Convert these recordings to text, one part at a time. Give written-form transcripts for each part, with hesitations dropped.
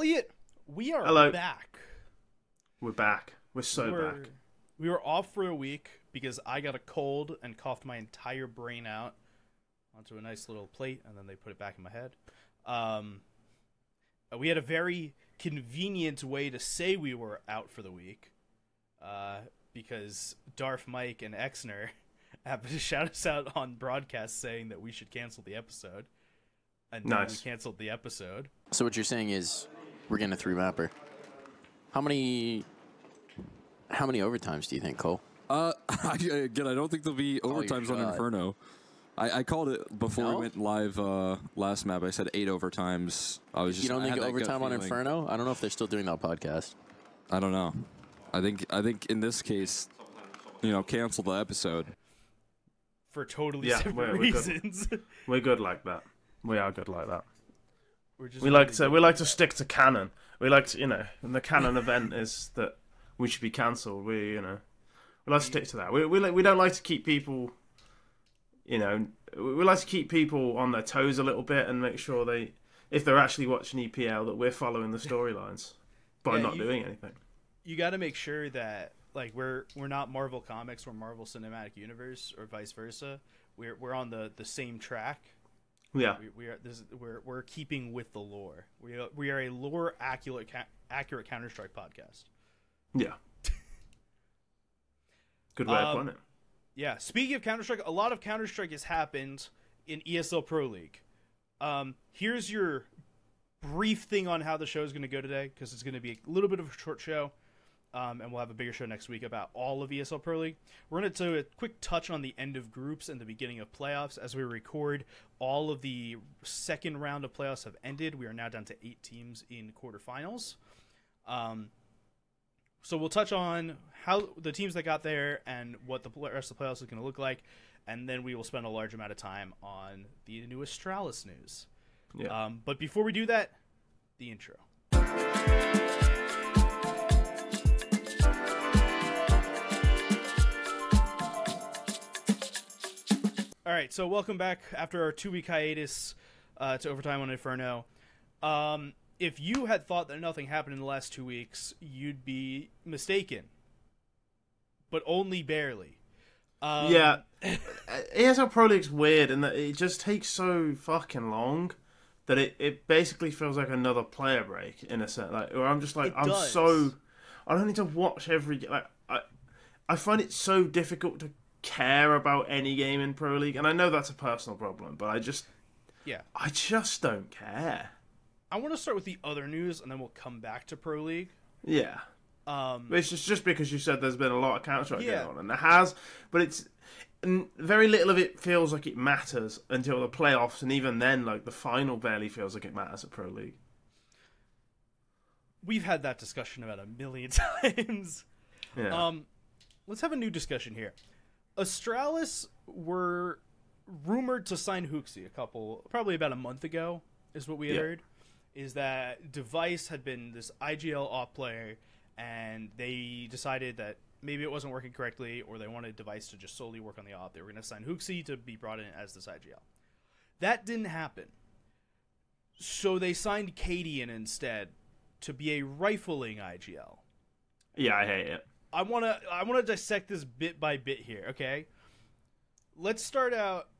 Elliot, we are Hello. back. We're back. We're so back. We were off for a week because I got a cold and coughed my entire brain out onto a nice little plate, and then they put it back in my head. We had a very convenient way to say we were out for the week because Darth Mike and Exner happened to shout us out on broadcast saying that we should cancel the episode. And then we canceled the episode. So what you're saying is we're getting a three-mapper. How many overtimes do you think, Cole? Again, I don't think there'll be overtimes on Inferno. I called it before we went live last map. I said 8 overtimes. You don't think overtime on Inferno? I don't know if they're still doing that podcast. I don't know. I think in this case, cancel the episode. For totally different reasons. We're good like that. We are good like that. We like to stick to canon. We like to, and the canon event is that we should be cancelled. We like to stick to that. We don't like to keep people, we like to keep people on their toes a little bit and make sure if they're actually watching EPL, that we're following the storylines by not doing anything. You got to make sure that we're not Marvel Comics, we're Marvel Cinematic Universe, or vice versa. We're on the same track. Yeah, we're keeping with the lore. We are a lore accurate Counter-Strike podcast. Yeah, good way of putting it. Yeah, speaking of Counter-Strike, a lot of Counter-Strike has happened in ESL Pro League. Here's your brief thing on how the show is going to go today, because it's going to be a little bit of a short show. And we'll have a bigger show next week about all of ESL Pro League. We're going to do a quick touch on the end of groups and the beginning of playoffs. As we record, all of the second round of playoffs have ended. We are now down to 8 teams in quarterfinals. So we'll touch on how the teams that got there and what the rest of the playoffs is going to look like. And then we will spend a large amount of time on the new Astralis news. Yeah. But before we do that, the intro. All right, so welcome back after our 2-week hiatus to Overtime on Inferno. If you had thought that nothing happened in the last 2 weeks, you'd be mistaken, but only barely. Yeah, ESL Pro League's weird in that it just takes so fucking long that it basically feels like another player break in a sense. Where I'm just I don't need to watch every I find it so difficult to care about any game in Pro League, and I know that's a personal problem, but I just don't care. I want to start with the other news, and then we'll come back to Pro League. Yeah. It's just because you said there's been a lot of Counter-Strike going on, and there has, but very little of it feels like it matters until the playoffs, and even then, the final barely feels like it matters at Pro League. We've had that discussion about a million times. Yeah. Let's have a new discussion here. Astralis were rumored to sign Hooksy probably about a month ago, is what we had heard. Is that Device had been this IGL op player, and they decided that maybe it wasn't working correctly, or they wanted Device to just solely work on the op. They were going to sign Hooksy to be brought in as this IGL. That didn't happen. So they signed cadiaN instead to be a rifling IGL. Yeah, I hate it. I wanna dissect this bit by bit here, okay? Let's start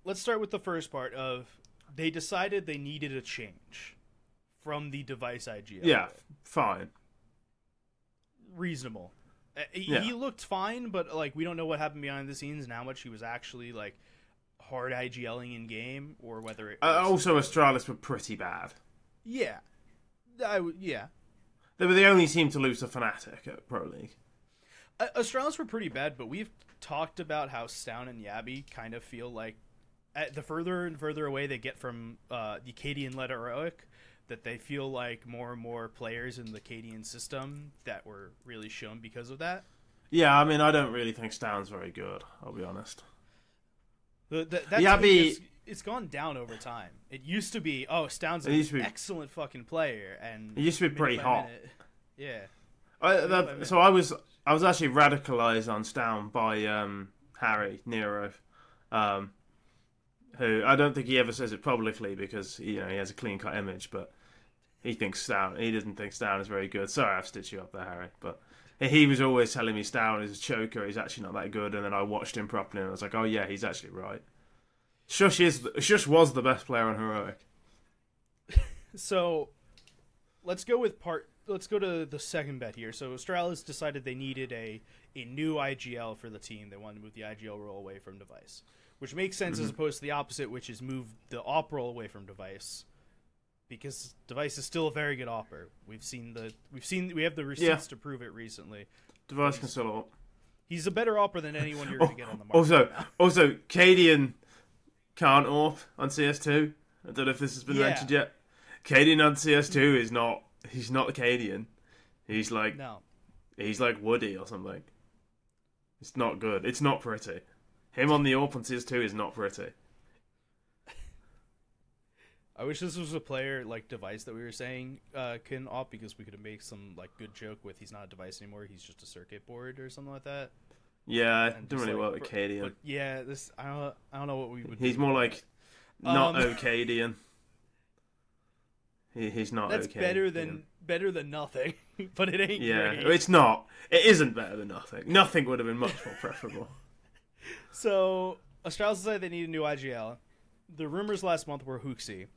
with the first part of they decided they needed a change from the Device IGL. Yeah, fine. Reasonable. He looked fine, but we don't know what happened behind the scenes and how much he was actually hard IGLing in game, or whether it was... Also, Astralis were pretty bad. Yeah. Yeah. They were the only team to lose to Fnatic at Pro League. Astralis were pretty bad, but we've talked about how Stown and Yabby kind of feel like the further and further away they get from the cadiaN-led heroic, that they feel like more and more players in the cadiaN system that were really shown because of that. Yeah, I mean, I don't really think Stown's very good, I'll be honest. Yabby... It's gone down over time. It used to be, Stown's an excellent fucking player, and it used to be pretty hot. Yeah. So I was actually radicalized on Stown by Harry Nero, who I don't think he ever says it publicly because he has a clean cut image, but he doesn't think Stown is very good. Sorry, I've stitched you up there, Harry. But he was always telling me Stown is a choker. He's actually not that good. And then I watched him properly, and I was like, oh yeah, he's actually right. Shush was the best player on Heroic. So, let's go to the second bet here. So Astralis decided they needed a new IGL for the team. They wanted to move the IGL role away from Device, which makes sense as opposed to the opposite, which is move the op role away from Device, because Device is still a very good opper. We have the receipts to prove it recently. Device can still op. He's a better opper than anyone you're going to get on the market. Also, cadiaN can't op on CS2. I don't know if this has been mentioned yet. cadiaN on CS2 is not. He's not cadiaN. He's like Woody or something. It's not good. It's not pretty. Him on the AWP on CS2 is not pretty. I wish this was a player like Device that we were saying can AWP, because we could make some like good joke with he's not a Device anymore. He's just a circuit board or something like that. Yeah, I don't really work with cadiaN. But yeah, I don't know what we would. He's more like not cadiaN. He's not. That's okay, better than nothing, but it ain't. Yeah, great. it's not. It isn't better than nothing. Nothing would have been much more preferable. So Astralis decided they need a new IGL. The rumors last month were Hooksy.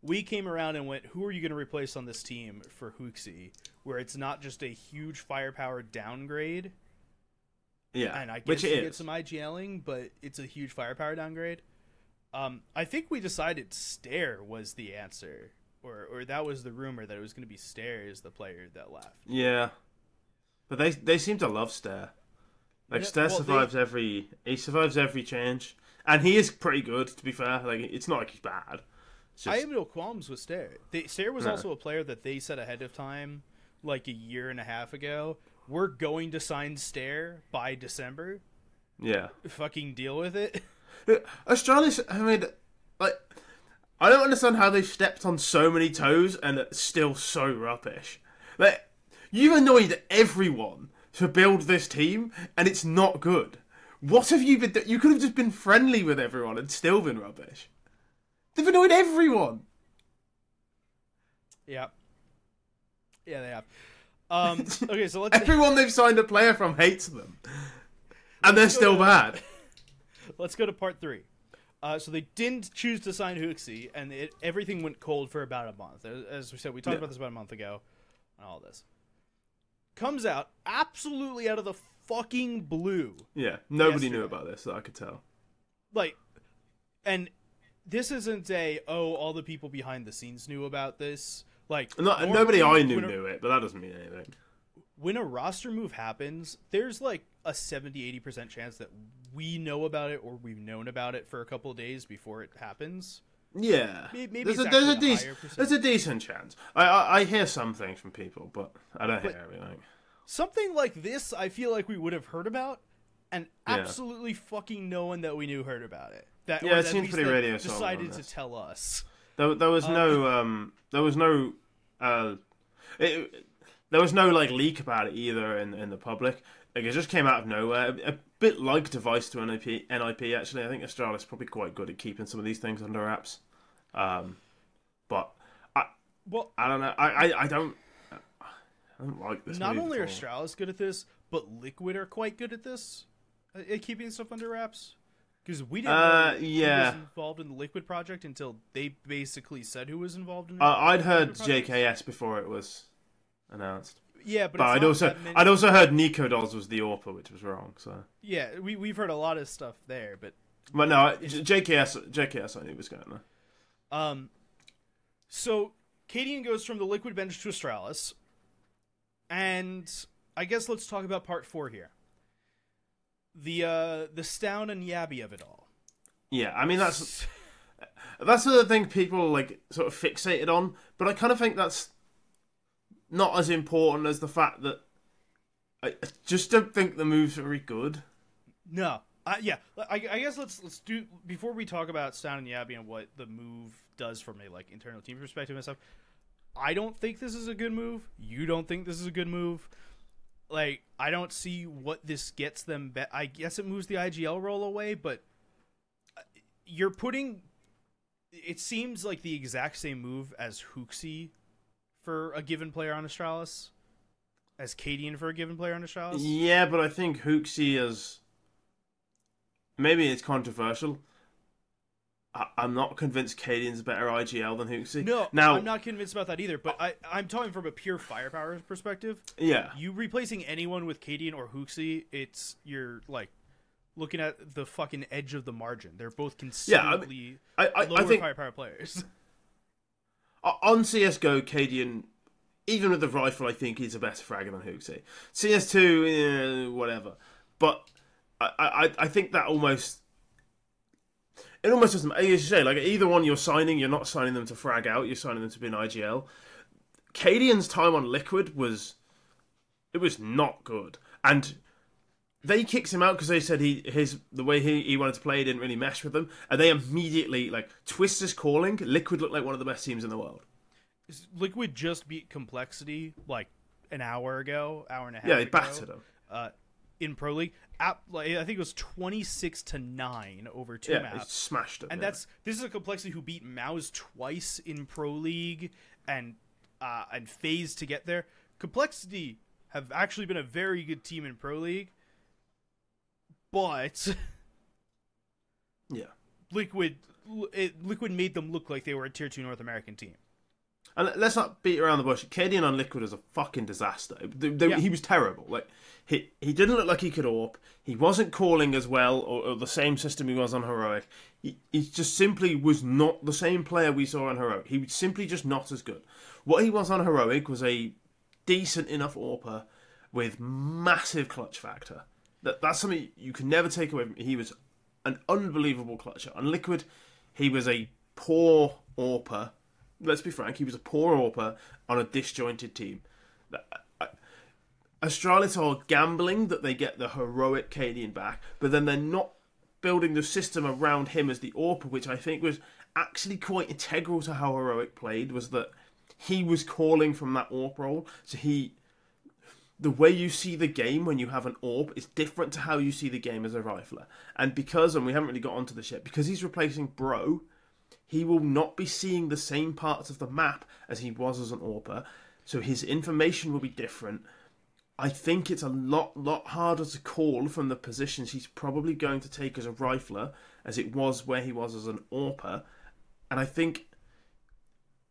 We came around and went, who are you going to replace on this team for Hooksy, where it's not just a huge firepower downgrade? Yeah, and I guess you get some IGLing, but it's a huge firepower downgrade. I think we decided Stare was the answer. Or that was the rumor, that it was going to be Stare as the player that left. Yeah, but they seem to love Stare. Like Stare survives every change, and he is pretty good, to be fair. Like, it's not like he's bad. I have no qualms with Stare. Stare was also a player that they said ahead of time, like a year and a half ago, we're going to sign Stare by December. Yeah, fucking deal with it. Astralis, I mean, like, I don't understand how they've stepped on so many toes and it's still so rubbish. Like, you've annoyed everyone to build this team, and it's not good. What have you been doing? You could have just been friendly with everyone and still been rubbish. They've annoyed everyone. Yeah. Yeah, they have. Okay, so let's... Everyone they've signed a player from hates them. And they're still bad. Let's go to part 3. So they didn't choose to sign Hooksy, and everything went cold for about a month. As we said, we talked about this about a month ago, and all this. Comes out absolutely out of the fucking blue. Yeah, nobody knew about this, so I could tell. Like, and this isn't all the people behind the scenes knew about this. Like, nobody I knew it, but that doesn't mean anything. When a roster move happens, there's like a 70-80% chance that we know about it, or we've known about it for a couple of days before it happens. Yeah, maybe there's a decent chance. I hear some things from people, but I don't hear everything. Something like this, I feel like we would have heard about, and absolutely fucking no one that we knew heard about it. It seems pretty radio silent. Decided to tell us. There was no like leak about it either in the public. Like, it just came out of nowhere. A bit like Device to NIP actually. I think Astralis is probably quite good at keeping some of these things under wraps. But I don't know. I don't like this. Not only are Astralis good at this, but Liquid are quite good at this, at keeping stuff under wraps. Because we didn't know who was involved in the Liquid project until they basically said who was involved in it. I'd heard JKS before it was announced. Yeah, but I'd also heard Nico Dolls was the AWPer, which was wrong. So yeah, we've heard a lot of stuff there, but no, JKS I knew was going there. So cadiaN goes from the Liquid bench to Astralis, and I guess let's talk about part 4 here. The Stown and Yabby of it all. Yeah, I mean that's the thing people like sort of fixated on, but I kind of think that's not as important as the fact that I just don't think the moves are very good. No, I guess let's do, before we talk about Stown and Yabby and what the move does from a like internal team perspective and stuff. I don't think this is a good move. You don't think this is a good move. Like, I don't see what this gets them. I guess it moves the IGL role away, but you're putting. It seems like the exact same move as Hooksy for a given player on Astralis as cadiaN for a given player on Astralis? Yeah, but I think Hooksy is... Maybe it's controversial. I'm not convinced cadiaN's a better IGL than Hooksy. No, now, I'm not convinced about that either, but I'm talking from a pure firepower perspective. Yeah. You replacing anyone with cadiaN or Hooksy, you're like looking at the fucking edge of the margin. They're both considerably lower firepower players. On CSGO, cadiaN, even with the rifle, I think he's a better fragger than Hooksy. CS2, whatever. But I think that almost... It almost doesn't... As you say, like, either one you're not signing them to frag out, you're signing them to be an IGL. cadiaN's time on Liquid was not good. And they kicked him out because they said the way he wanted to play didn't really mesh with them. And they immediately, like, Twist is calling. Liquid looked like one of the best teams in the world. Liquid just beat Complexity, like, an hour and a half ago. Yeah, they battered them. In Pro League. I think it was 26-9 over two maps. Yeah, smashed them. And this is a Complexity who beat Maus twice in Pro League and FaZe to get there. Complexity have actually been a very good team in Pro League, but yeah, Liquid made them look like they were a Tier 2 North American team. And let's not beat around the bush. cadiaN on Liquid is a fucking disaster. He was terrible. Like he didn't look like he could AWP. He wasn't calling as well, or the same system he was on Heroic. He just simply was not the same player we saw on Heroic. He was simply just not as good. What he was on Heroic was a decent enough AWPer with massive clutch factor. That's something you can never take away from him. He was an unbelievable clutcher. On Liquid, he was a poor AWPer. Let's be frank, he was a poor AWPer on a disjointed team. Astralis are gambling that they get the heroic cadiaN back, but then they're not building the system around him as the AWPer, which I think was actually quite integral to how Heroic played, was that he was calling from that AWP role. So the way you see the game when you have an AWP is different to how you see the game as a rifler. And we haven't really got onto this yet, because he's replacing Bro, he will not be seeing the same parts of the map as he was as an AWPer, so his information will be different. I think it's a lot harder to call from the positions he's probably going to take as a rifler as it was where he was as an AWPer, and I think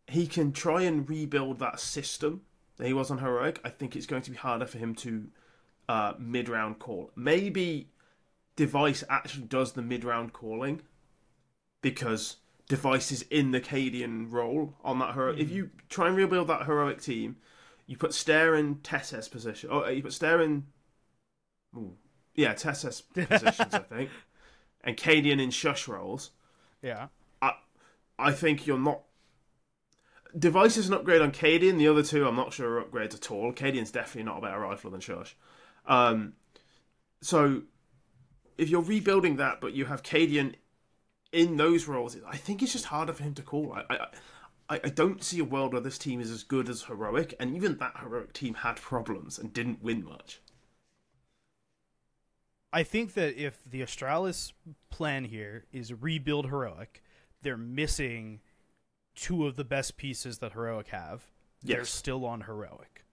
he can try and rebuild that system that he was on Heroic. I think it's going to be harder for him to mid-round call. Maybe Device actually does the mid-round calling, because Device is in the cadiaN role on that Heroic. If you try and rebuild that Heroic team, you put Stair in Tess's position. Oh, you put Stair in... Tess's positions, I think. And cadiaN in Shush roles. Yeah. I think you're not... Device is an upgrade on cadiaN. The other two, I'm not sure are upgrades at all. cadiaN's definitely not a better rifle than Shush. So, if you're rebuilding that, but you have cadiaN in those roles, I think it's just harder for him to call. I don't see a world where this team is as good as Heroic, and even that Heroic team had problems and didn't win much. I think that if the Astralis plan here is rebuild Heroic, they're missing two of the best pieces that Heroic have. They're still on Heroic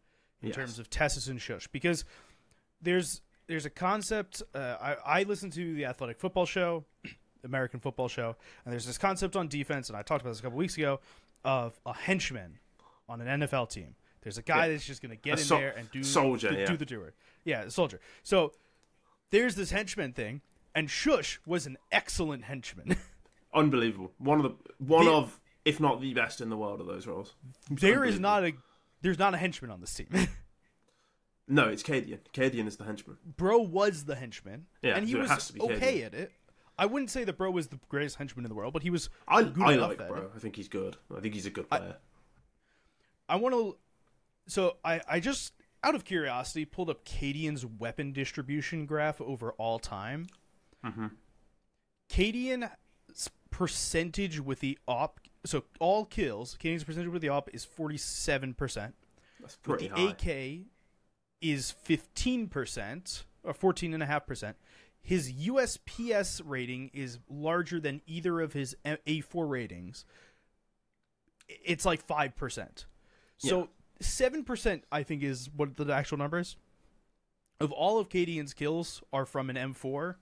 in terms of Tessus and Shush, because there's a concept. I listen to the Athletic Football Show, American Football Show, and there's this concept on defense, and I talked about this a couple weeks ago, of a henchman on an NFL team. There's a guy that's just going to get in there and do the doer. Yeah, a soldier. So there's this henchman thing, and Shush was an excellent henchman. Unbelievable. One of, if not the best in the world of those roles. There's not a henchman on this team. No, it's cadiaN. cadiaN is the henchman. Bro was the henchman, and he so was okay at it. I wouldn't say that Bro was the greatest henchman in the world, but he was I like Bro. I think he's good. I think he's a good player. I just, out of curiosity, pulled up cadiaN's weapon distribution graph over all time. Mm-hmm. cadiaN's percentage with the op, so all kills, cadiaN's percentage with the op is 47%. That's pretty high. The AK is 15%, or 14.5%. His USPS rating is larger than either of his A4 ratings. It's like 5%. So 7%, I think, is what the actual number is. Of all of cadiaN's kills are from an M4,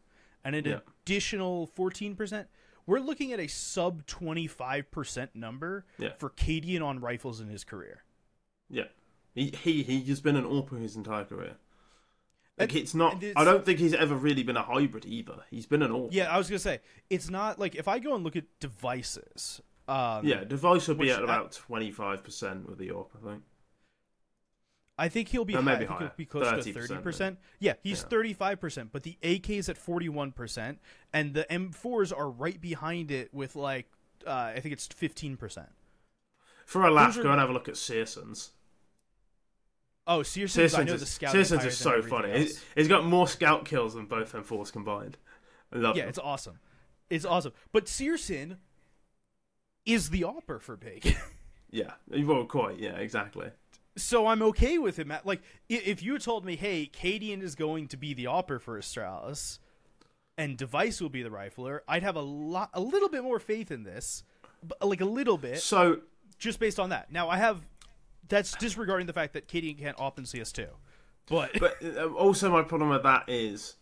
and an additional 14%. We're looking at a sub 25% number for cadiaN on rifles in his career. Yeah, he's been an AWPer his entire career. Like, it's not. I don't think he's ever really been a hybrid either. He's been an AWPer. Yeah, I was gonna say it's not like if I go and look at devices. Device would be at about 25% with the AWP, I think. I think he'll be maybe high. I think higher. he'll be close to 30%. Yeah, he's 35%, but the AK's at 41%, and the M4s are right behind it with I think it's 15%. For a laugh, go and have a look at cadiaN's. Oh, cadiaN's, I know the scout. cadiaN's is so funny. He's got more scout kills than both M4s combined. I love him. It's awesome. It's awesome. But cadiaN is the AWPer for Big. Yeah, well, quite. Yeah, exactly. So I'm okay with him. Like, if you told me, hey, cadiaN is going to be the AWPer for Astralis, and Device will be the rifler, I'd have a little bit more faith in this, like a little bit. So, just based on that. Now, that's disregarding the fact that cadiaN can't AWP in CS2. But also my problem with that is,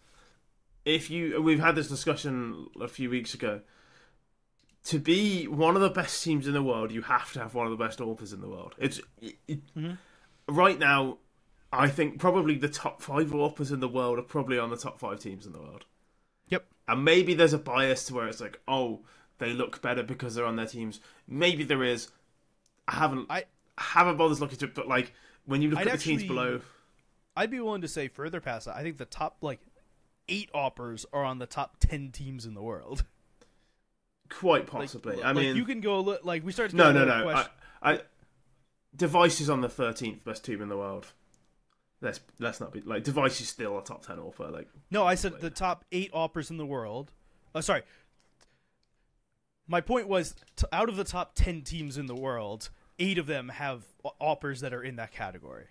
we've had this discussion a few weeks ago. To be one of the best teams in the world, you have to have one of the best AWPers in the world. Right now, I think probably the top 5 AWPers in the world are probably on the top 5 teams in the world. Yep. And maybe there's a bias to where it's like, oh, they look better because they're on their teams. Maybe there is. I haven't bothered looking to it, but like when you look at the teams below, I'd be willing to say further past that. I think the top 8 AWPers are on the top 10 teams in the world. Quite possibly. I mean, you can go we started. No. Device is on the 13th best team in the world. Let's not be Device is still a top 10 AWPer. No, I said the top 8 AWPers in the world. Sorry. My point was, out of the top 10 teams in the world, 8 of them have AWPers that are in that category.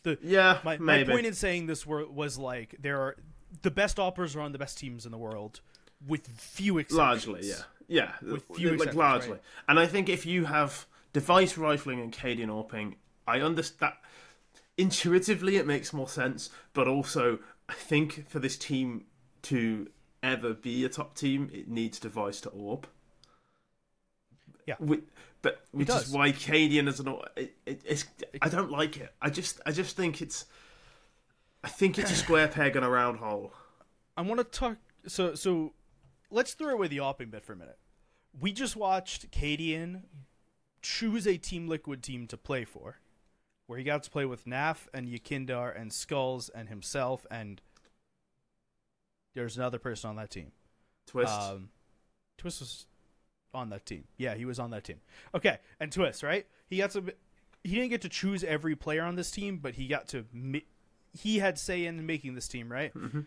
My point in saying this was there are the best AWPers are on the best teams in the world. With few exceptions. Largely, yeah. With few exceptions, largely. Right? And I think if you have Device rifling and cadiaN AWPing, I understand. Intuitively, it makes more sense. But also, I think for this team to ever be a top team, it needs Device to AWP. Yeah. Which is why cadiaN is an AWP. I don't like it. I just think it's... I think it's a square peg in a round hole. I want to talk... So let's throw away the AWPing bit for a minute. We just watched cadiaN choose a Team Liquid team to play for, where he got to play with Naf and Yakindar and Skulls and himself, and there's another person on that team. Twist. Twist was on that team. Yeah, he was on that team. Okay, and Twist, right? He didn't get to choose every player on this team, but he got to... He had say in making this team, right? Mm-hmm.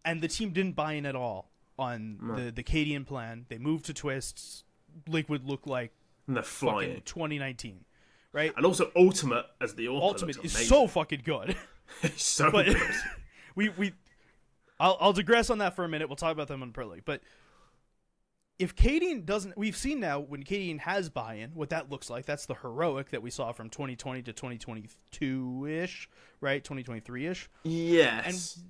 And the team didn't buy in at all on the cadiaN plan. They moved to Twists. Liquid looked like fucking 2019, right? And also Ultimate as the AWPer. Ultimate is so fucking good. It's so good. I'll digress on that for a minute. We'll talk about them on Pro League. But if cadiaN doesn't... We've seen now when cadiaN has buy-in, what that looks like. That's the heroic that we saw from 2020 to 2022-ish, right? 2023-ish. Yes.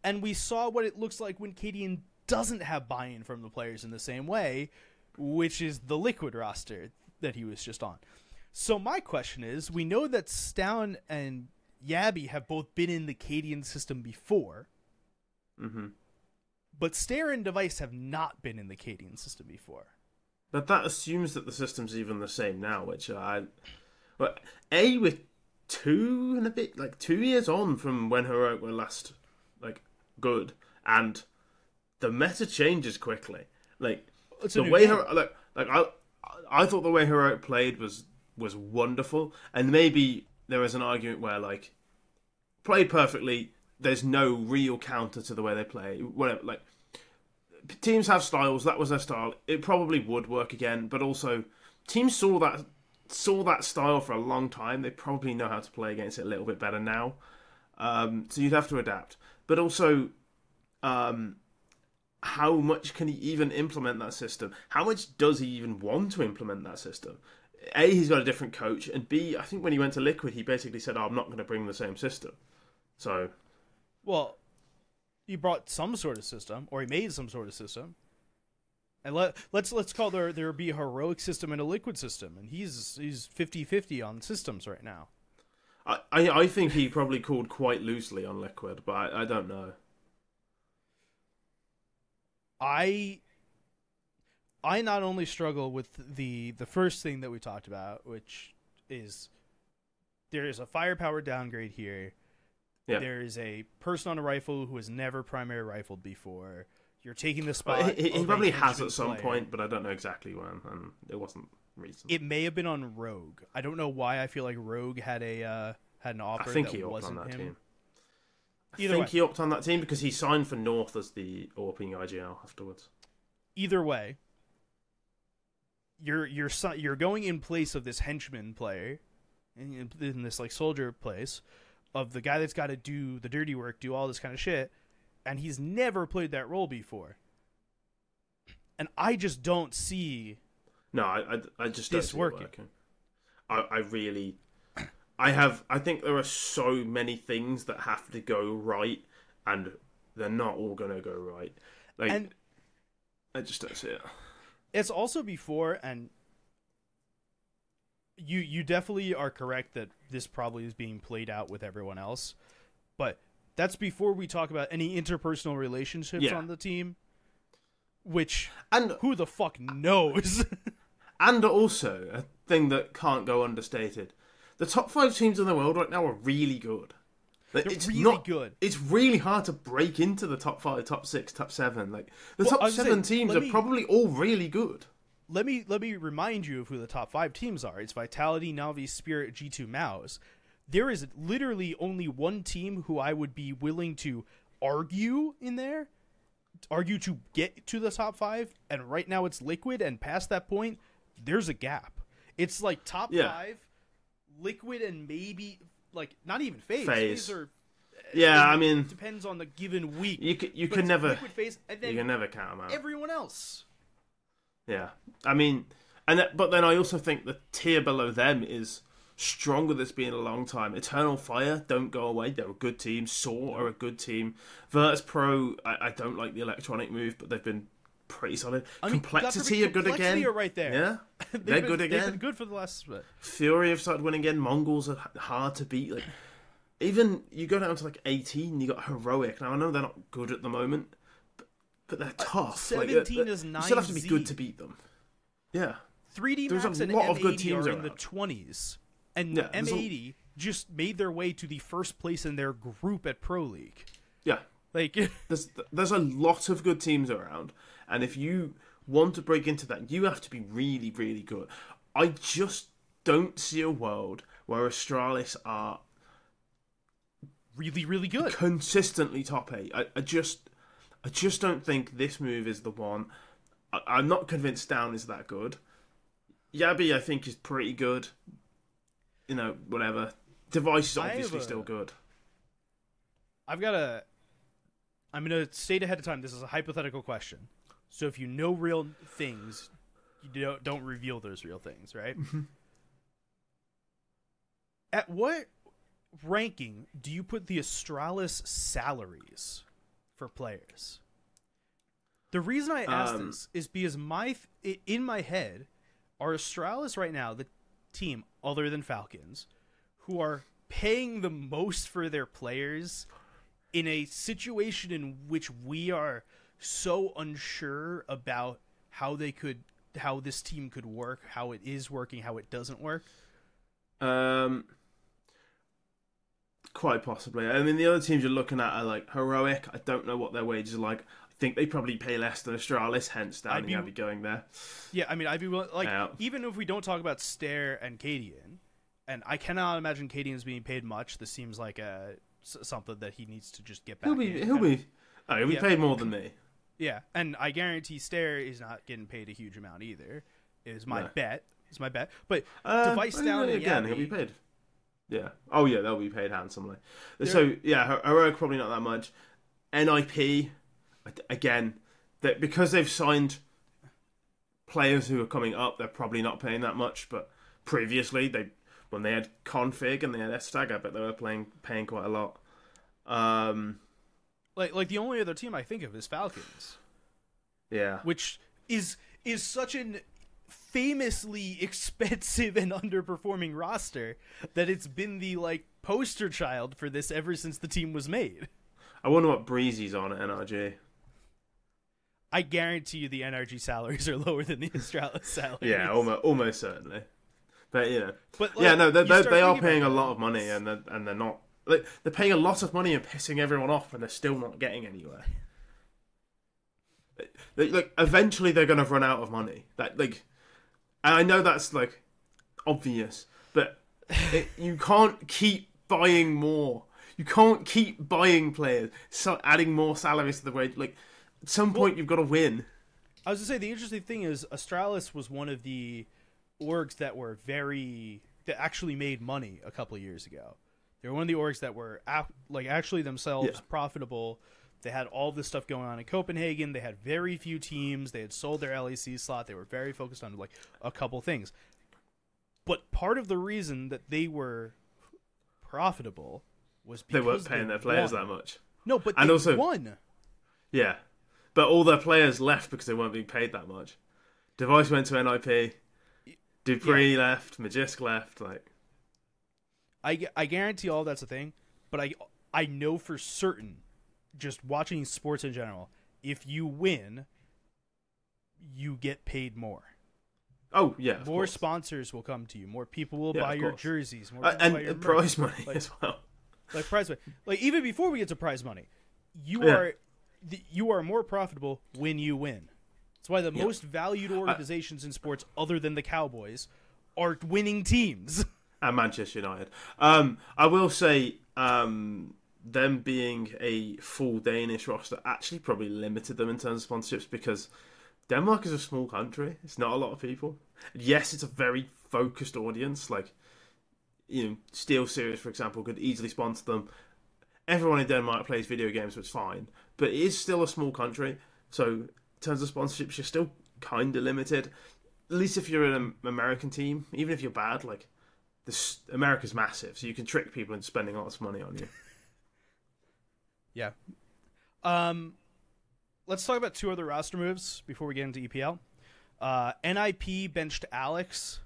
And we saw what it looks like when cadiaN doesn't have buy-in from the players in the same way, which is the Liquid roster that he was just on. So my question is, we know that Stown and Yabby have both been in the cadiaN system before, but Stare and Device have not been in the cadiaN system before. But that assumes that the system's even the same now, which we're 2 years on from when Heroic were last good, and the meta changes quickly. I thought the way Heroic played was wonderful, and maybe there was an argument where played perfectly. There's no real counter to the way they play. Whatever, teams have styles. That was their style. It probably would work again, but also teams saw that style for a long time. They probably know how to play against it a little bit better now. So you'd have to adapt. But also, how much can he even implement that system? How much does he even want to implement that system? A, he's got a different coach, and B, I think when he went to Liquid, he basically said, I'm not going to bring the same system. So... Well, he brought some sort of system, or he made some sort of system. And let's call there be a heroic system and a liquid system, and he's 50-50 on systems right now. I think he probably called quite loosely on liquid, but I don't know. I not only struggle with the first thing that we talked about, which is there is a firepower downgrade here. Yeah. There is a person on a rifle who has never primary rifled before. You're taking the spot. Well, he probably has at some point, but I don't know exactly when, and it wasn't recent. It may have been on Rogue. I don't know why. I feel like Rogue had an offer. I think that he wasn't opted on that him. team. I think he opted on that team because he signed for North as the AWPing IGL afterwards. Either way, you're going in place of this henchman player, in this like soldier place, of the guy that's got to do the dirty work, do all this kind of shit. And he's never played that role before. And I just don't see... No, I just don't see it working. I think there are so many things that have to go right, and they're not all going to go right. And I just don't see it. It's also before, and you definitely are correct that this probably is being played out with everyone else, but... That's before we talk about any interpersonal relationships on the team, which who the fuck knows? And also, a thing that can't go understated, the top 5 teams in the world right now are really good. It's really good. It's really hard to break into the top 5, top 6, top 7. Like the top 7 teams are probably all really good. Let me remind you of who the top 5 teams are. It's Vitality, Navi, Spirit, G2, Mouse. There is literally only one team who I would be willing to argue to get to the top 5, and right now it's Liquid, and past that point, there's a gap. It's like top 5, Liquid, and maybe, like, not even FaZe. FaZe are... Yeah, I mean... It depends on the given week. You can never... Liquid, FaZe, and then you can never count them out. Everyone else. Yeah. I mean... But then I also think the tier below them is... stronger than it's been a long time. Eternal Fire don't go away. They're a good team. Saw are a good team. Virtus Pro, I don't like the electronic move, but they've been pretty solid. Complexity are good again. Complexity are right there. Yeah, they're good again. They've been good for the last split. Fury have started winning again. Mongols are hard to beat. Like, even you go down to like 18, you got Heroic. Now I know they're not good at the moment, but they're tough. 17 is 9. You still have to be good to beat them. Yeah. 3D Max and M80 are in the 20s. And M80 just made their way to the first place in their group at Pro League. Yeah. Like there's a lot of good teams around, and if you want to break into that, you have to be really, really good. I just don't see a world where Astralis are really, really good. Consistently top 8. I just don't think this move is the one. I'm not convinced Down is that good. Yabi, I think, is pretty good. You know, whatever. Device is obviously still good. I'm going to state ahead of time, this is a hypothetical question. So if you know real things, you don't reveal those real things, right? At what ranking do you put the Astralis salaries for players? The reason I ask this is because in my head, are Astralis right now the team other than Falcons who are paying the most for their players in a situation in which we are so unsure about how this team could work, how it is working, how it doesn't work? Quite possibly. I mean, the other teams you're looking at are like Heroic. I don't know what their wages are like. I think they probably pay less than Astralis, hence I'd be going there. Yeah, I mean, I'd be willing, even if we don't talk about Stare and cadiaN, and I cannot imagine cadiaN's being paid much. This seems like something that he needs to just get back. He'll be paid more than me. Yeah, and I guarantee Stare is not getting paid a huge amount either. Is my bet. It's my bet. But Device Down again, he'll be paid. Yeah. Oh yeah, they'll be paid handsomely. So yeah, Heroic probably not that much. NIP. Again, that because they've signed players who are coming up, they're probably not paying that much. But previously, when they had Config and they had S-Tag, I bet they were paying quite a lot. Like the only other team I think of is Falcons. Yeah. Which is such an famously expensive and underperforming roster that it's been the poster child for this ever since the team was made. I wonder what Breezy's on at NRG. I guarantee you the NRG salaries are lower than the Astralis salaries. Yeah, almost certainly. But but they are paying a lot of money, and they're not. They're paying a lot of money and pissing everyone off, and they're still not getting anywhere. Eventually they're going to run out of money. I know that's obvious, but you can't keep buying more. You can't keep buying players, adding more salaries to the wage. At some point, you've got to win. I was going to say, the interesting thing is Astralis was one of the orgs that actually made money a couple of years ago. They were one of the orgs that were actually themselves profitable. They had all this stuff going on in Copenhagen. They had very few teams. They had sold their LEC slot. They were very focused on a couple things. But part of the reason that they were profitable was because they weren't paying their players that much. No, but they won. Yeah. But all their players left because they weren't being paid that much. Device went to NIP. Dupree left. Magisk left. I guarantee all that's a thing. But I know for certain, just watching sports in general, if you win, you get paid more. Oh, yeah. More sponsors will come to you. More people will buy your jerseys. More people buy your prize money as well. Prize money. Even before we get to prize money, you are more profitable when you win. That's why the most valued organizations in sports, other than the Cowboys, are winning teams. And Manchester United. I will say, them being a full Danish roster actually probably limited them in terms of sponsorships, because Denmark is a small country. It's not a lot of people. Yes, it's a very focused audience. SteelSeries, for example, could easily sponsor them. Everyone in Denmark plays video games, so it's fine. But it is still a small country, so in terms of sponsorships, you're still kind of limited. At least if you're an American team, even if you're bad, America's massive, so you can trick people into spending lots of money on you. Yeah. Let's talk about two other roster moves before we get into EPL. NIP benched Alex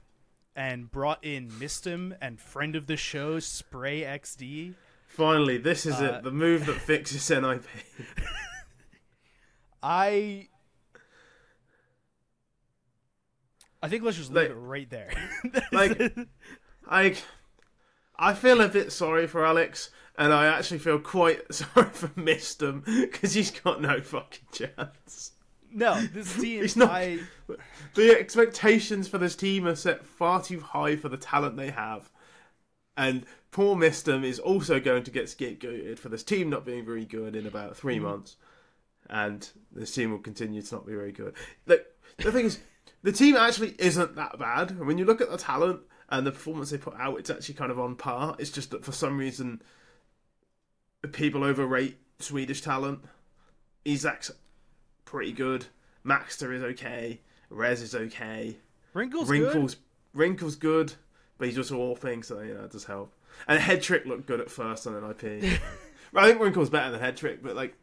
and brought in MisteM and friend of the show, Spray XD. Finally, this is it. The move that fixes NIP. I think let's just leave it right there. I feel a bit sorry for Alex, and I actually feel quite sorry for MisteM, because he's got no fucking chance. No, this team... It's not, the expectations for this team are set far too high for the talent they have. And poor MisteM is also going to get scapegoated for this team not being very good in about 3 months. And this team will continue to not be very good. The thing is, the team actually isn't that bad. And when you look at the talent and the performance they put out, it's actually kind of on par. It's just that for some reason, people overrate Swedish talent. Isak's pretty good. Maxter is okay. Rez is okay. Wrinkle's good, but he's just warping, so it does help. And Headtrick looked good at first on NIP. I think Wrinkle's better than Headtrick, but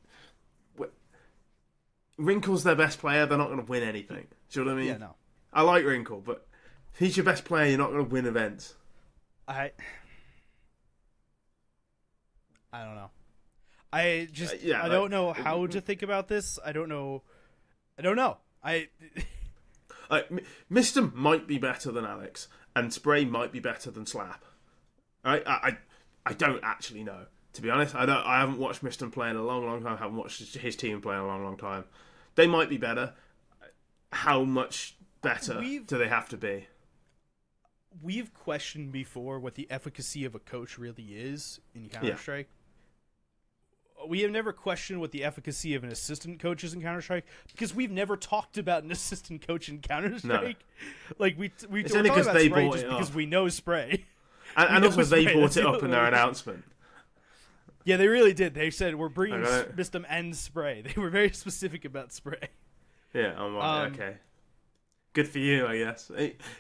Wrinkle's their best player. They're not going to win anything. Do you know what I mean? Yeah, no. I like Wrinkle, but if he's your best player, you're not going to win events. I don't know. I don't know how to think about this. I don't know. MisteM might be better than Alex, and Spray might be better than Slap. Right? I don't actually know. To be honest, I haven't watched MisteM play in a long, long time. I haven't watched his team play in a long, long time. They might be better. How much better do they have to be? We've questioned before what the efficacy of a coach really is in Counter-Strike. We have never questioned what the efficacy of an assistant coach is in Counter-Strike, because we've never talked about an assistant coach in Counter-Strike. No. We it's only because they bought it because we know Spray. And also they brought it up in their announcement. Yeah, they really did. They said, we're bringing MisteM and Spray. They were very specific about Spray. Yeah, I'm right, okay. Good for you, I guess.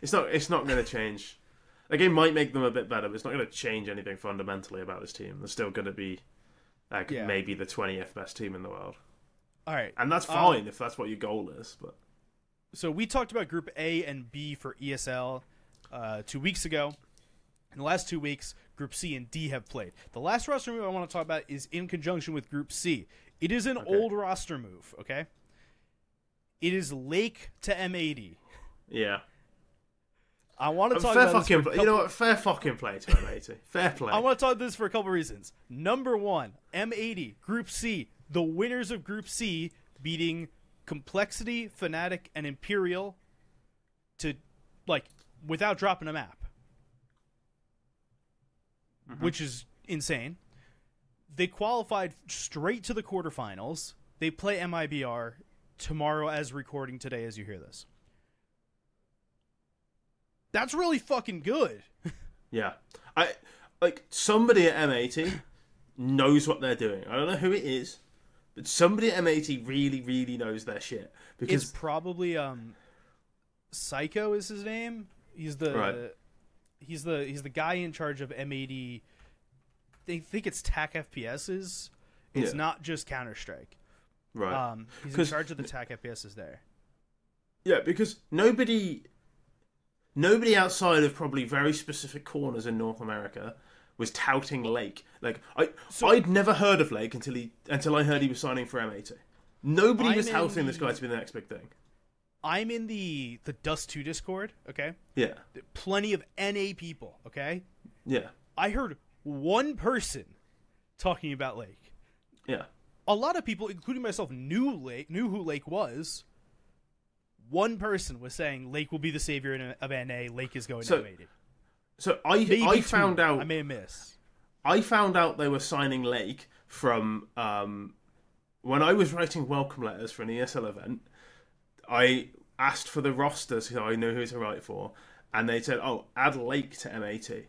It's not going to change Like, it might make them a bit better, but it's not going to change anything fundamentally about this team. They're still going to be, like, maybe the 20th best team in the world. All right. And that's fine if that's what your goal is. But so we talked about Group A and B for ESL 2 weeks ago. In the last 2 weeks, Group C and D have played. The last roster move I want to talk about is in conjunction with Group C. It is an old roster move, okay? It is Lake to M80. Yeah. I want to talk about this. You know what? Fair fucking play to M80. Fair play. I want to talk about this for a couple reasons. Number one, M80, Group C. The winners of Group C beating Complexity, Fnatic, and Imperial to, like, without dropping a map. Which is insane. They qualified straight to the quarterfinals. They play MIBR tomorrow as recording today as you hear this. That's really fucking good. Yeah. Somebody at M80 knows what they're doing. I don't know who it is, but somebody at M80 really, really knows their shit. Because it's probably Psycho is his name. He's the he's the guy in charge of M80. They think it's TAC FPSs. It's not just Counter-Strike. Right. He's in charge of the TAC FPSs there. Yeah, because nobody outside of probably very specific corners in North America was touting Lake. Like I'd never heard of Lake until I heard he was signing for M80. Nobody was touting this guy to be the next big thing. I'm in the Dust 2 Discord, okay? Yeah. Plenty of NA people, okay? Yeah. I heard one person talking about Lake. Yeah. A lot of people, including myself, knew who Lake was. One person was saying Lake will be the savior of NA. Lake is going to M80. So I found out. I may have missed. I found out they were signing Lake from when I was writing welcome letters for an ESL event. I asked for the roster so I knew who to write for, and they said, "Oh, add Lake to M80."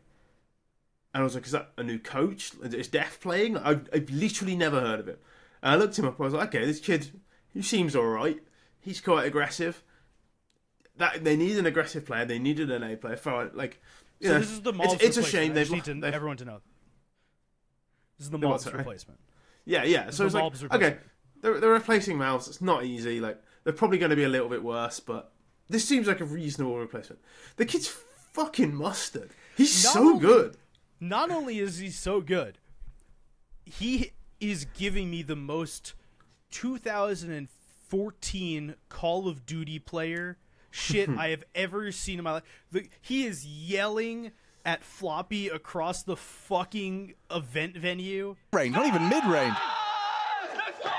And I was like, "Is that a new coach? Is Def playing?" I've literally never heard of him. And I looked him up. I was like, "Okay, this kid, he seems all right. He's quite aggressive." That they need an aggressive player. They needed an A player. For like, so this is the Mobs it's a shame they've everyone to know. This is the Mobs replacement. Yeah. So it's like, okay, they're replacing Mobs. It's not easy. Like, they're probably going to be a little bit worse, but this seems like a reasonable replacement. The kid's fucking mustard. He's so good. Not only is he so good, he is giving me the most 2014 Call of Duty player shit I have ever seen in my life. He is yelling at Floppy across the fucking event venue. Range, not even mid-range. Let's go!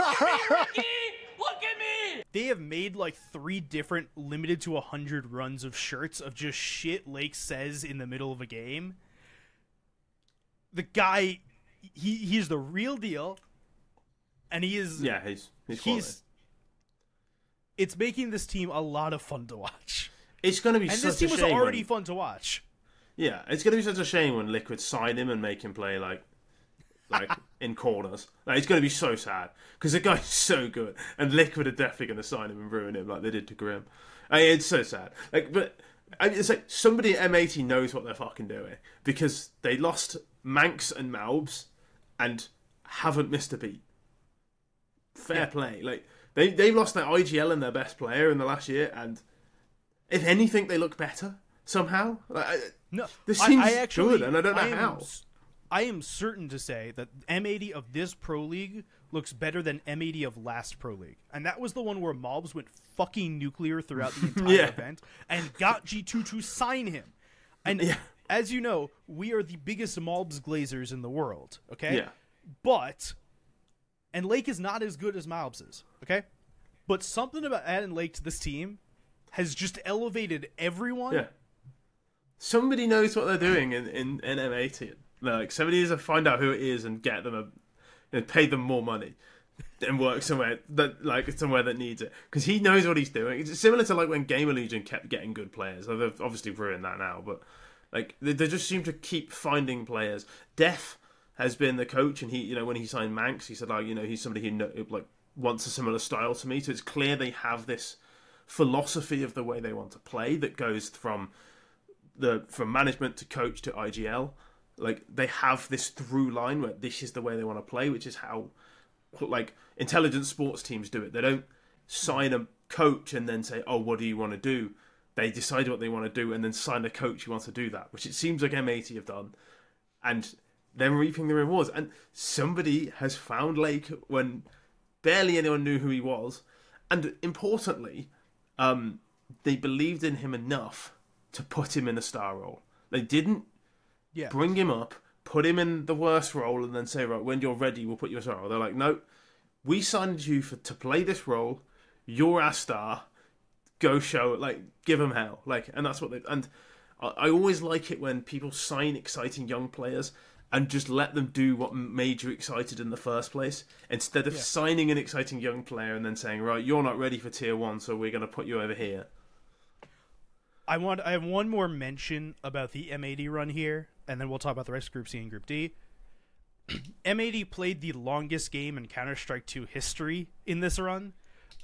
Horrible! Look at me! They have made like 3 different limited to 100 runs of shirts of just shit Lake says in the middle of a game. The guy, he's the real deal. And he is... Yeah, he's it's making this team a lot of fun to watch. It's going to be such a shame. And this team was already fun to watch. Yeah, it's going to be such a shame when Liquid sign him and make him play like in corners. Like, it's going to be so sad because the guy's so good, and Liquid are definitely going to sign him and ruin him like they did to Grim. It's so sad. It's like somebody at M80 knows what they're fucking doing because they lost Manx and Malbs and haven't missed a beat. Fair play. Like they've lost their IGL and their best player in the last year, and if anything, they look better somehow. This seems good, and I don't know how. I am certain to say that M80 of this Pro League looks better than M80 of last Pro League, and that was the one where Mobs went fucking nuclear throughout the entire event and got G2 to sign him. And as you know, we are the biggest Mobs glazers in the world. Okay, and Lake is not as good as Mobs is, okay? But something about adding Lake to this team has just elevated everyone. Yeah. Somebody knows what they're doing in M80. Like, somebody needs to find out who it is and get them pay them more money and work somewhere that needs it. Because he knows what he's doing. It's similar to like when Gamer Legion kept getting good players. They've obviously ruined that now, but like they just seem to keep finding players. Def has been the coach, and he, when he signed Manx, he said, he's somebody who wants a similar style to me. So it's clear they have this philosophy of the way they want to play that goes from management to coach to IGL. Like, they have this through line where this is the way they want to play, which is how, like, intelligent sports teams do it. They don't sign a coach and then say, oh, what do you want to do? They decide what they want to do and then sign a coach who wants to do that, which it seems like M80 have done. And they're reaping the rewards. And somebody has found Lake when barely anyone knew who he was. And importantly, they believed in him enough to put him in a star role. They didn't bring him up, put him in the worst role, and then say, right, when you're ready, we'll put you in a star role. They're like, no, we signed you to play this role. You're our star. Go show it. Like, give him hell. Like, and that's what they... And I always like it when people sign exciting young players and just let them do what made you excited in the first place, instead of signing an exciting young player and then saying, right, you're not ready for tier 1, so we're going to put you over here. I have one more mention about the M80 run here, and then we'll talk about the rest of Group C and Group D. M80 played the longest game in Counter-Strike 2 history in this run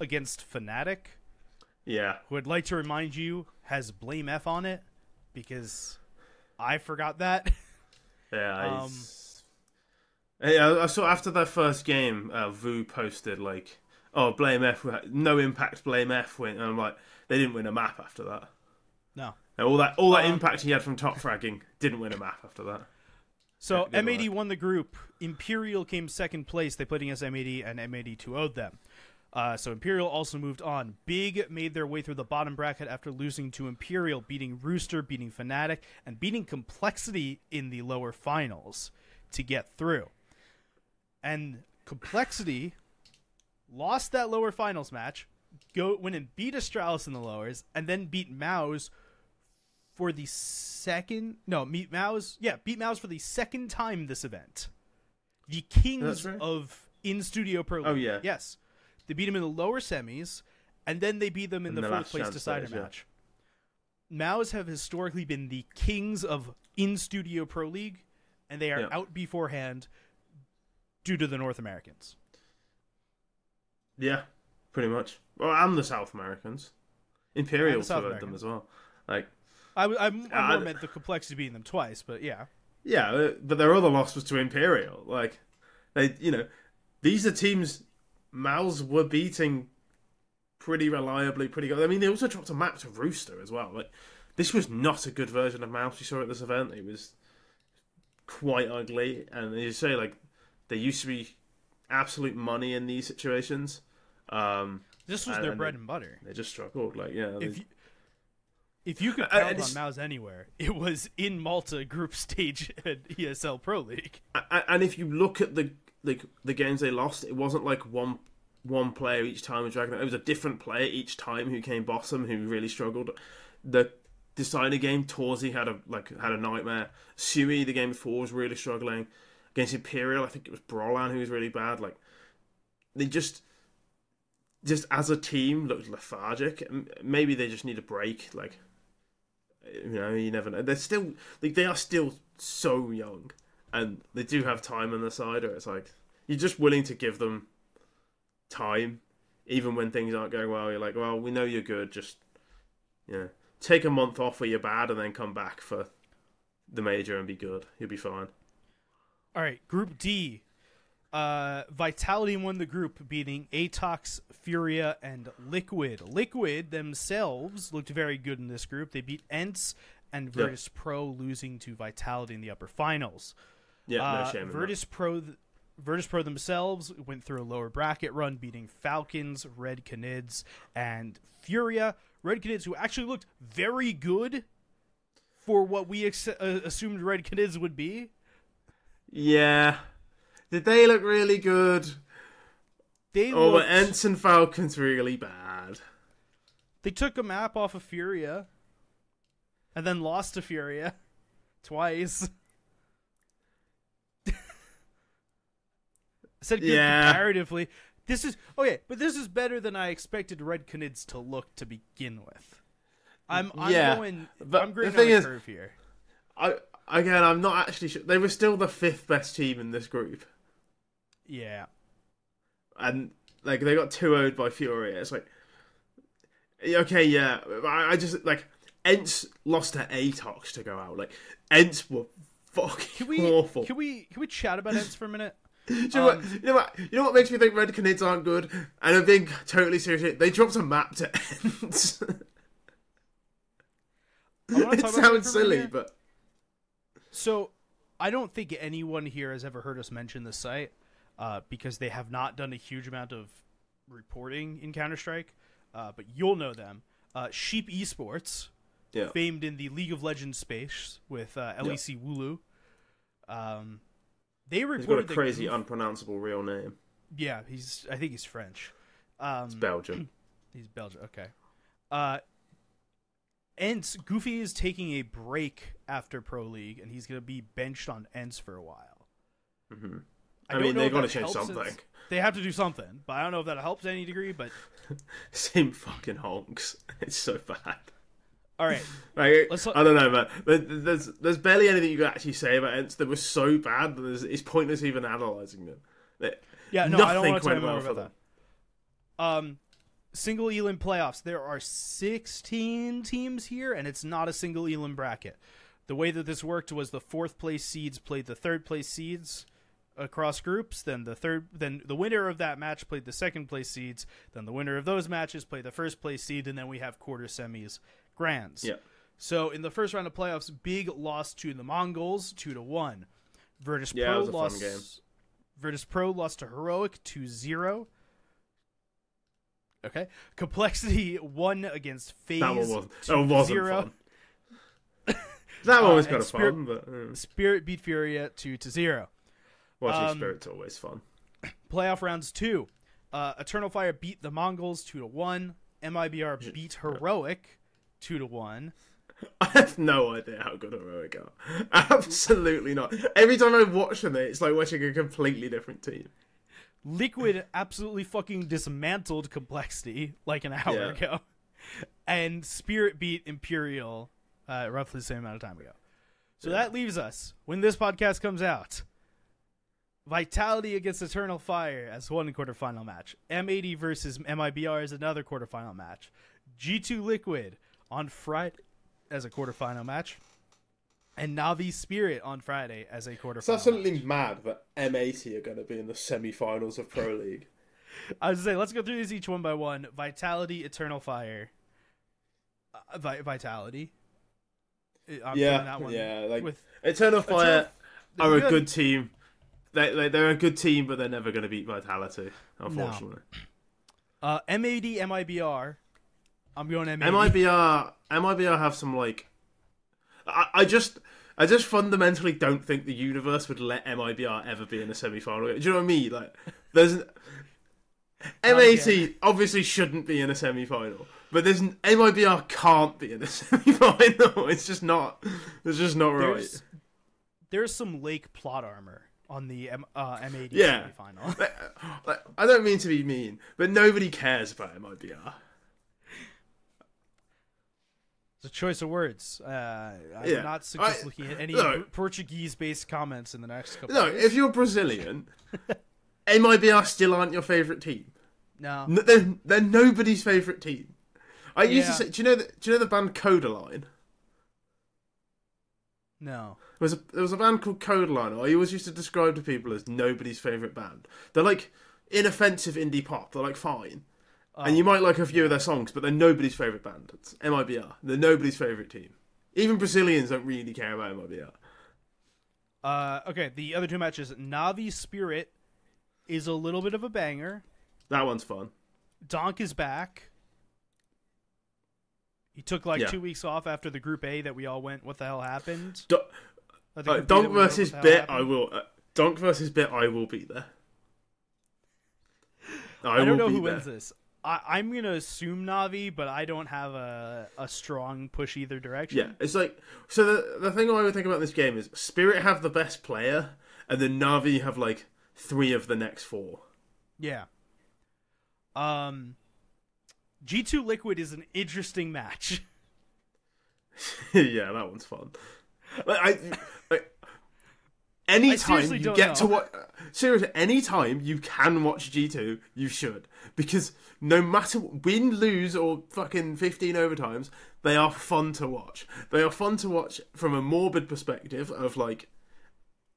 against Fnatic. Yeah. Who I'd like to remind you has Blame F on it, because I forgot that. Yeah, I saw after their first game, Vu posted, like, oh, Blame F, no impact, Blame F win. And I'm like, they didn't win a map after that. No. And all that impact he had from top fragging, didn't win a map after that. So M80 won the group. Imperial came second place. They played against M80, and M80 2-0'd them. So Imperial also moved on. Big made their way through the bottom bracket after losing to Imperial, beating Rooster, beating Fnatic, and beating Complexity in the lower finals to get through. And Complexity lost that lower finals match, went and beat Astralis in the lowers, and then beat Mouse for the beat Mouse for the second time this event. The kings of in-studio Pro League. Oh, yeah. Yes. They beat him in the lower semis, and then they beat them in the fourth place decider match. Mouse have historically been the kings of in-studio Pro League, and they are out beforehand due to the North Americans. Yeah, pretty much. Well, and the South Americans. Imperial surveyed them as well. Like, I more meant the Complexity beating them twice, but yeah. Yeah, but their other loss was to Imperial. Like, these are teams Mouse were beating pretty reliably, pretty good. I mean, they also dropped a map to Rooster as well. Like, this was not a good version of Mouse we saw at this event. It was quite ugly, and as you say, like, there used to be absolute money in these situations. This was their bread and butter. They just struggled. Like, yeah. If you could count on Mouse anywhere, it was in Malta group stage at ESL Pro League. And if you look at the games they lost, it wasn't like one player each time with Dragon. It was a different player each time who came bottom, who really struggled. The decider game, Torzi had a nightmare. Sui, the game before, was really struggling. Against Imperial, I think it was Brolan who was really bad. Like, they just as a team looked lethargic. Maybe they just need a break. Like, you never know. They're still they are still so young, and they do have time on the side. Or it's like you're just willing to give them time, even when things aren't going well. You're like, well, we know you're good. Just take a month off where you're bad, and then come back for the major and be good. You'll be fine. All right, Group D. Vitality won the group, beating Atox, Furia, and Liquid. Liquid themselves looked very good in this group. They beat Ents and Virtus Pro, losing to Vitality in the upper finals. Yeah, no shame. Virtus Pro themselves went through a lower bracket run, beating Falcons, Red Canids, and Furia. Red Canids, who actually looked very good for what we assumed Red Canids would be. Yeah. Did they look really good? Were Ents and Falcons really bad? They took a map off of Furia and then lost to Furia twice. I said good comparatively. This is but this is better than I expected Red Canids to look to begin with. I'm going on a curve here. I'm not actually sure. They were still the 5th best team in this group. Yeah. And, like, they got 2-0'd by Furia. It's like, Okay, yeah. I just like Ents lost to Atox to go out. Like Ents were fucking awful. Can we chat about Ents for a minute? You know what makes me think Red Canids aren't good? And I'm being totally serious. They dropped a map to Ents. It sounds silly, but so I don't think anyone here has ever heard us mention the site because they have not done a huge amount of reporting in Counter-Strike. But you'll know them. Sheep Esports, famed in the League of Legends space with LEC Wooloo. They reported he's got a crazy, unpronounceable real name. Yeah, I think he's French. It's Belgium. He's Belgium. Okay. Ents, Goofy is taking a break after Pro League, and he's going to be benched on Ents for a while. Mm-hmm. I mean, they've got to change something. They have to do something, but I don't know if that helps to any degree. But same fucking honks. It's so bad. All right, like, I don't know, man. There's barely anything you can actually say about Ents that was so bad that it's pointless even analysing them. I don't want to talk more about that. Single Elim playoffs. There are 16 teams here, and it's not a single Elim bracket. The way that this worked was the 4th place seeds played the 3rd place seeds across groups, then the winner of that match played the 2nd place seeds, then the winner of those matches played the 1st place seed, and then we have quarter semis, grands. Yeah. So in the first round of playoffs, Big lost to the Mongols 2-1. Virtus Pro lost to Heroic 2-0. Okay. Complexity won against FaZe 2-0. That one was kind of fun, but Spirit beat Furia 2-0. Watching Spirit's always fun. Playoff rounds 2. Eternal Fire beat the Mongols 2-1. MIBR beat Heroic 2-1. I have no idea how good Heroic are. Absolutely not. Every time I watch them, it's like watching a completely different team. Liquid absolutely fucking dismantled Complexity like an hour ago. And Spirit beat Imperial roughly the same amount of time ago. So that leaves us, when this podcast comes out, Vitality against Eternal Fire as one quarterfinal match. M80 versus MIBR is another quarterfinal match. G2 Liquid on Friday as a quarterfinal match. And Navi Spirit on Friday as a quarterfinal It's absolutely mad that M80 are going to be in the semi-finals of Pro League. I was going to say, let's go through these each one by one. Vitality, Eternal Fire. Vitality. Eternal Fire are a good team. They're a good team, but they're never going to beat Vitality, unfortunately. No. M80, MIBR. I'm going M80. MIBR have some, like... I just fundamentally don't think the universe would let MIBR ever be in a semi-final. Do you know what I mean? Like, there's... M80 obviously shouldn't be in a semi-final, but MIBR can't be in a semi-final. It's just not right. There's some Lake plot armor on the M80 semi-final. I don't mean to be mean, but nobody cares about MIBR. It's a choice of words. I'm not suggest looking at any Portuguese-based comments in the next couple of days. If you're Brazilian, MIBR still aren't your favourite team. No. They're nobody's favourite team. I used to say, do you know the band Codaline? No. There was a band called Codaline. I always used to describe to people as nobody's favourite band. They're like inoffensive indie pop. They're like fine. And you might like a few of their songs, but they're nobody's favourite band. It's MIBR. They're nobody's favourite team. Even Brazilians don't really care about MIBR. Okay, the other two matches. Navi Spirit is a little bit of a banger. That one's fun. Donk is back. He took 2 weeks off after the Group A that we all went, what the hell happened? Donk versus Bit, I will. Donk versus Bit, I will be there. I don't know who wins this. I'm going to assume Navi, but I don't have a strong push either direction. Yeah, it's like... So the thing I would think about this game is Spirit have the best player, and then Navi have, 3 of the next 4. Yeah. G2 Liquid is an interesting match. Yeah, that one's fun. anytime you get to watch, seriously, anytime you can watch G2, you should, because no matter win, lose, or fucking 15 overtimes, they are fun to watch. They are fun to watch from a morbid perspective of like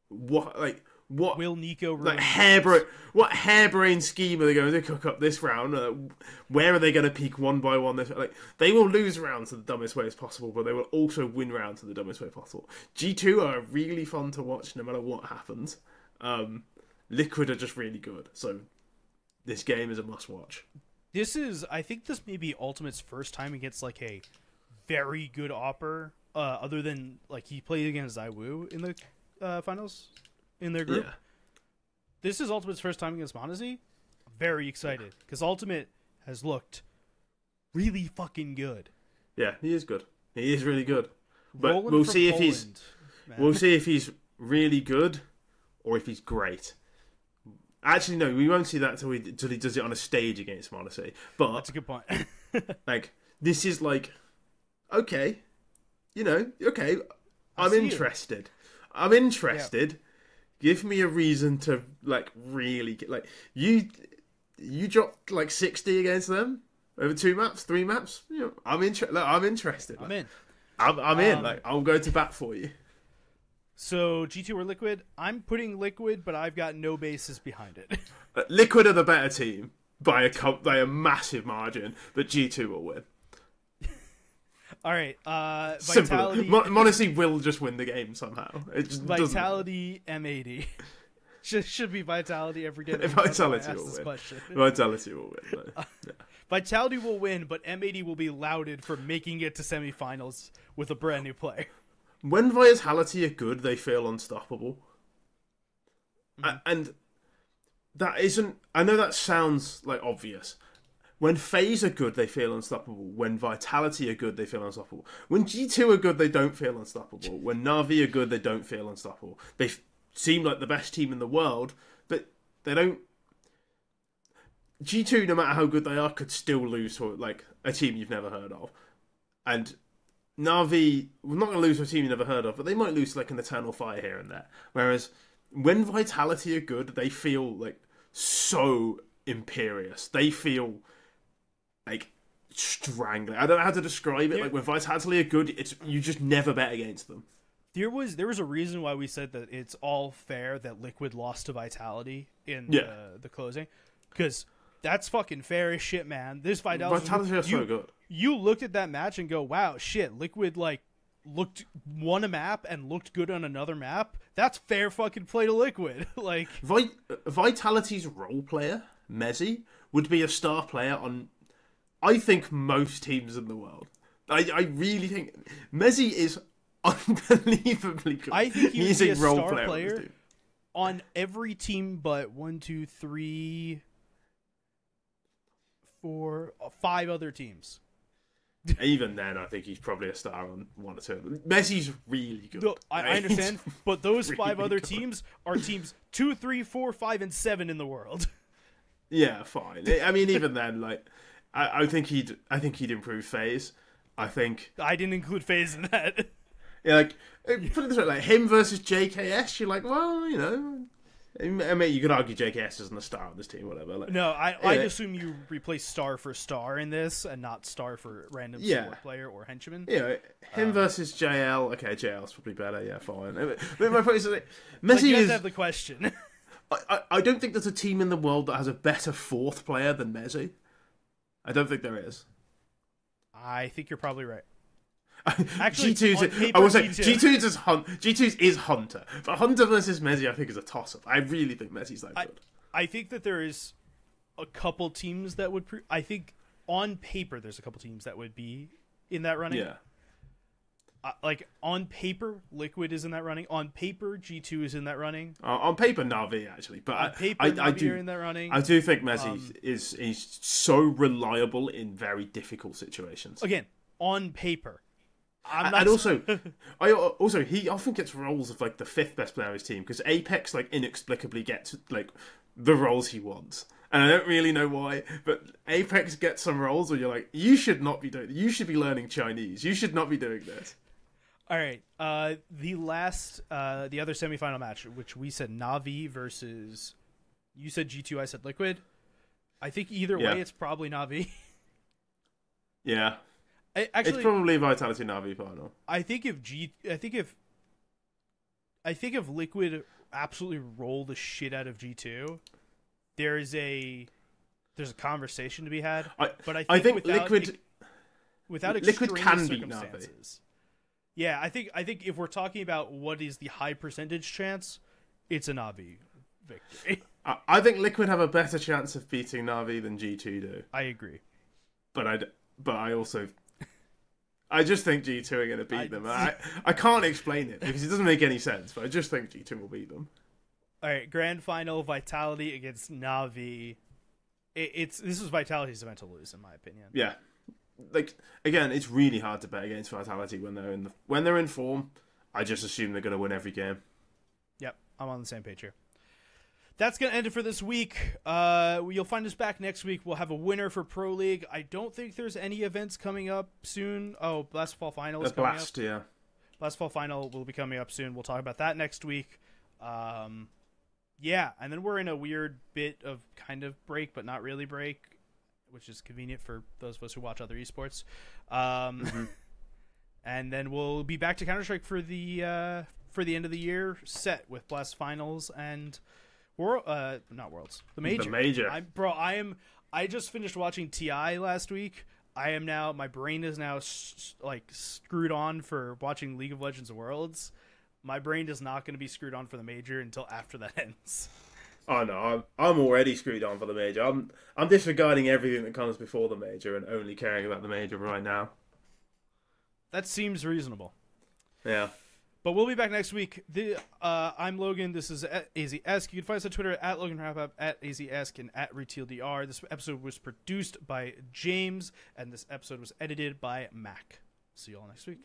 what will Nico what harebrained scheme are they going to cook up this round? Where are they going to peak one by one? Like they will lose rounds in the dumbest way as possible, but they will also win rounds in the dumbest way possible. G2 are really fun to watch no matter what happens. Liquid are just really good, so this game is a must watch. I think this may be Ultimate's first time against like a very good opper, other than like he played against ZywOo in the finals in their group. Yeah. This is Ultimate's first time against m0NESY. I'm very excited because Ultimate has looked really fucking good. Yeah, he is good. He is really good. But we'll see if we'll see if he's really good or if he's great. Actually, no, we won't see that until he does it on a stage against m0NESY. But that's a good point. like this is like, okay, okay, I'm interested. I'm interested. Yeah. Give me a reason to like really get like you dropped like 60 against them over 2 maps, 3 maps. I'm interested. I'm interested. I'm in. I'm in. Like I'll go to bat for you. So G2 or Liquid? I'm putting Liquid, but I've got no basis behind it. Liquid are the better team by a massive margin, but G2 will win. All right, Vitality. m0NESY will just win the game somehow. It just Vitality M80 should be Vitality every game. Vitality will win. Vitality will win. Yeah. Vitality will win, but M80 will be lauded for making it to semifinals with a brand new player. When Vitality are good, they feel unstoppable, and that isn't. I know that sounds like obvious. When FaZe are good, they feel unstoppable. When Vitality are good, they feel unstoppable. When G2 are good, they don't feel unstoppable. When Na'Vi are good, they don't feel unstoppable. They seem like the best team in the world, but they don't... G2, no matter how good they are, could still lose to like a team you've never heard of. And Na'Vi, we're not going to lose to a team you've never heard of, but they might lose to like an Eternal Fire here and there. Whereas when Vitality are good, they feel like so imperious. They feel... like strangling. I don't know how to describe it. Like when Vitality are good, you just never bet against them. There was a reason why we said that it's all fair that Liquid lost to Vitality in the closing, because that's fucking fair as shit, man. This Vitality is so good. You looked at that match and go, wow, shit. Liquid like won a map and looked good on another map. That's fair fucking play to Liquid. Like Vitality's role player Mezzy would be a star player on, I think, most teams in the world. I really think Mezzy is unbelievably good. I think he's a role player on every team but 1, 2, 3, 4, 5 other teams. Even then, I think he's probably a star on 1 or 2. Mezzy's really good. No, I understand, but those really 5 other teams are teams 2, 3, 4, 5, and 7 in the world. Yeah, fine. I mean, even then, like. I think he'd improve FaZe. I think I didn't include FaZe in that. Yeah, like put it this way, like him versus JKS. You're like, well, I mean, you could argue JKS isn't a star on this team, whatever. Like, no, I assume you replace star for star in this, and not star for random support player or henchman. Yeah, him versus JL. Okay, JL's probably better. Yeah, fine. But my point is, like, Mezzy you have to have the question. I don't think there's a team in the world that has a better 4th player than Mezzy. I don't think there is. I think you're probably right. Actually, G2's is Hunter, but Hunter versus Mezzy, I think, is a toss-up. I really think Mezzy's that good. I think that there is a couple teams that would. I think on paper, there's a couple teams that would be in that running. Yeah. Like on paper, Liquid is in that running. On paper, G2 is in that running. On paper, Na'Vi actually, but on paper, Na'Vi are in that running. I do think Mezzy is so reliable in very difficult situations. Again, on paper, he often gets roles of like the 5th best player of his team because Apex like inexplicably gets like the roles he wants. And I don't really know why, but Apex gets some roles where you're like, you should not be doing. You should be learning Chinese. You should not be doing this. All right. The other semifinal match, which we said Na'Vi versus, you said G2, I said Liquid. I think either way, it's probably Na'Vi. Yeah. Actually, it's probably Vitality Na'Vi final. I think if Liquid absolutely roll the shit out of G2, there's a conversation to be had. But I think Liquid can beat Na'Vi. Yeah, I think if we're talking about what is the high percentage chance, it's a Na'Vi victory. I think Liquid have a better chance of beating Na'Vi than G2 do. I agree. But I just think G2 are going to beat them. I can't explain it because it doesn't make any sense, but I just think G2 will beat them. All right, grand final, Vitality against Na'Vi. This is Vitality's event to lose, in my opinion. Yeah. Like, again, it's really hard to bet against Vitality when they're in form. I just assume they're going to win every game. Yep, I'm on the same page here. That's going to end it for this week. You'll find us back next week. We'll have a winner for Pro League. I don't think there's any events coming up soon. Oh, Blast Fall Final is coming up. Yeah. Blast Fall Final will be coming up soon. We'll talk about that next week. Yeah, and then we're in a weird bit of kind of break, but not really break, which is convenient for those of us who watch other esports. And then we'll be back to Counter-Strike for the end of the year set with Blast Finals and not Worlds, the Major. The Major. I just finished watching TI last week. My brain is now screwed on for watching League of Legends Worlds. My brain is not going to be screwed on for the Major until after that ends. Oh no, I'm already screwed on for the Major. I'm disregarding everything that comes before the Major and only caring about the Major right now. That seems reasonable. Yeah. But we'll be back next week. I'm Logan. This is AZEsk. You can find us on Twitter at LoganWrapUp, at AZEsk, and at RetailDR. This episode was produced by James, and this episode was edited by Mac. See you all next week.